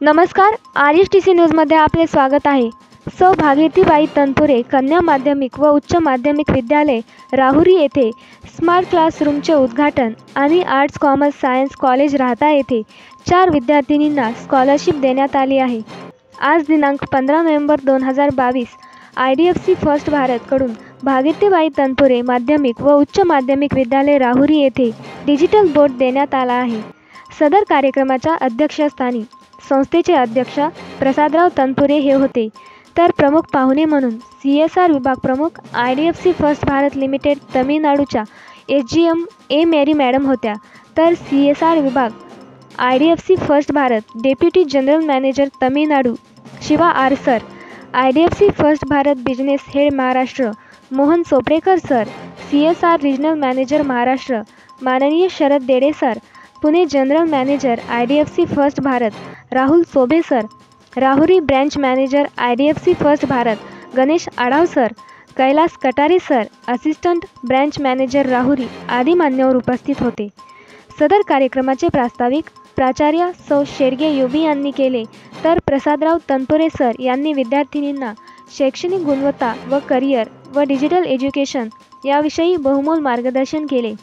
नमस्कार, RSTC न्यूजमध्ये आपले स्वागत आहे। सौ भागीरथीबाई तनपुरे कन्या माध्यमिक व उच्च माध्यमिक विद्यालय राहुरी येथे स्मार्ट क्लासरूमचे उद्घाटन आणि आर्ट्स कॉमर्स सायन्स कॉलेज राहता येथे 4 विद्यार्थिनींना स्कॉलरशिप देण्यात आली आहे। आज दिनांक 15 November 2022 IDFC first भारतकडून Bhagirathibai Tanpure माध्यमिक व उच्च माध्यमिक विद्यालय राहुरी येथे डिजिटल बोर्ड देण्यात आला आहे। सदर कार्यक्रमाच्या अध्यक्षस्थानी संस्थेचे अध्यक्ष प्रसादराव तनपुरे हे होते, तर प्रमुख पाहुणे म्हणून CSR विभाग प्रमुख IDFC फर्स्ट भारत लिमिटेड तमिळनाडूच्या SGM ए मेरी मॅडम होत्या, तर CSR विभाग IDFC first Bharat deputy general manager Tamil Nadu Shiva R sir, IDFC first Bharat business head Maharashtra Mohan Soparekar sir, CSR regional manager Maharashtra माननीय Sharad Dede sir, Pune general manager IDFC first Bharat Rahul Sobe sir, Rahuri branch manager IDFC first Bharat Ganesh Adhav sir, Kailas Katare sir, assistant branch manager Rahuri आदी मान्यवर उपस्थित होते। सदर कार्यक्रमाचे प्रास्ताविक प्राचार्य सौ शेडगे युबी यांनी केले, तर प्रसादराव तनपुरे सर यांनी विद्यार्थिनींना शैक्षणिक गुणवत्ता व करिअर व डिजिटल एज्युकेशन याविषयी बहुमोल मार्गदर्शन केले।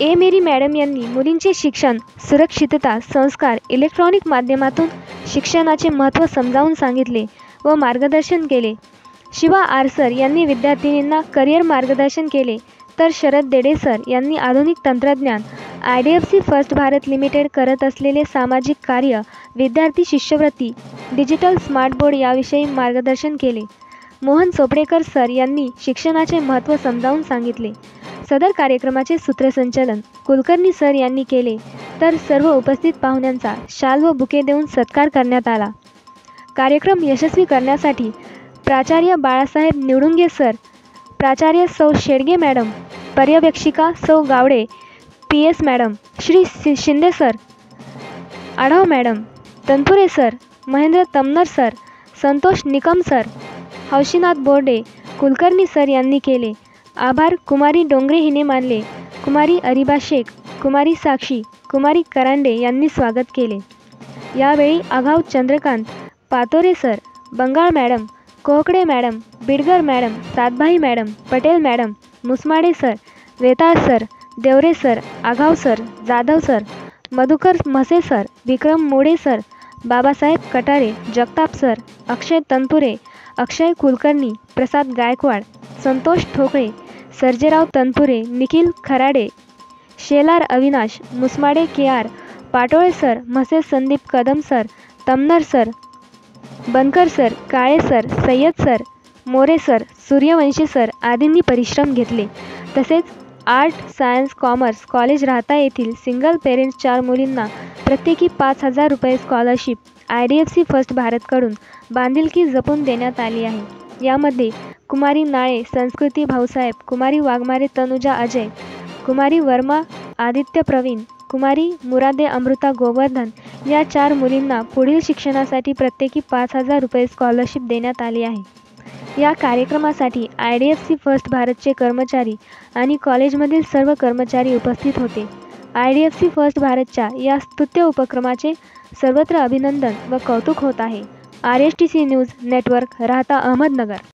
ए मेरी मॅडम यांनी मुलींचे शिक्षण, सुरक्षितता, संस्कार, इलेक्ट्रॉनिक माध्यमातून शिक्षणाचे महत्त्व समजावून सांगितले व मार्गदर्शन केले। शिवा आर सर यांनी विद्यार्थिनींना करिअर मार्गदर्शन केले, तर शरद देडे सर यांनी आधुनिक तंत्रज्ञान IDFC फर्स्ट भारत लिमिटेड करत असलेले सामाजिक कार्य, विद्यार्थी शिष्यवृत्ती, डिजिटल स्मार्ट बोर्ड याविषयी मार्गदर्शन केले। मोहन सोपरेकर सर यांनी शिक्षणाचे महत्त्व समजावून सांगितले। सदर कार्यक्रमाचे सूत्रसंचालन कुलकर्णी सर यांनी केले, तर सर्व उपस्थित पाहुण्यांचा शाल व बुके देऊन सत्कार करण्यात आला। कार्यक्रम यशस्वी करण्यासाठी प्राचार्य बाळासाहेब निवडुंगे सर, प्राचार्य सौ शेडगे मॅडम, पर्यवेक्षिका सौ Gawade, PS madam, Shri Shinde sir, Adhav madam, Tanpure sir, Mahendra Tamnar sir, Santosh Nikam sir, Haushinath Borde, Kulkarni sir यांनी केले। आभार कुमारी डोंगरे हिने मानले, कुमारी अरिबा शेख, कुमारी साक्षी, कुमारी करांडे यांनी स्वागत केले। यावेळी Aghav Chandrakant, Patore sir, Bangal madam, Kohakade madam, Bidgar madam, Satbhai madam, Patel madam, Musmade sir, Vetal sir, Deore sir, Aghav sir, Jadhav sir, Madhukar Mhase sir, Vikram Mode sir, Babasaheb Katare, Jagtap sir, Akshay Tanpure, Akshay Kulkarni, Prasad Gaikwad, Santosh Thokale, Sarjerao Tanpure, Nikhil Kharade, Shelar Avinash, Musmade KR, Patole sir, Mhase Sandeep Kadam sir, Tamnar sir, Bankar sir, Kale sir, Sayyad sir, More sir, Suryavanshi sir आदींनी परिश्रम घेतले। तसेच आर्ट सायन्स कॉमर्स कॉलेज राहता येथील सिंगल पेरेंट्स 4 मुलींना प्रत्येकी 5,000 रुपये स्कॉलरशिप IDFC फर्स्ट भारतकडून बांधिलकी जपून देण्यात आली आहे। यामध्ये कुमारी नाळे संस्कृती भाऊसाहेब, कुमारी वाघमारे तनुजा अजय, कुमारी वर्मा आदित्य प्रवीण, कुमारी मुरादे अमृता गोवर्धन या 4 मुलींना पुढील शिक्षणासाठी प्रत्येकी 5,000 रुपये स्कॉलरशिप देण्यात आली आहे। या कार्यक्रमासाठी IDFC फर्स्ट भारतचे कर्मचारी आणि कॉलेजमधील सर्व कर्मचारी उपस्थित होते। IDFC फर्स्ट भारतच्या या स्तुत्य उपक्रमाचे सर्वत्र अभिनंदन व कौतुक होत आहे। RSTC न्यूज नेटवर्क, राहता अहमदनगर।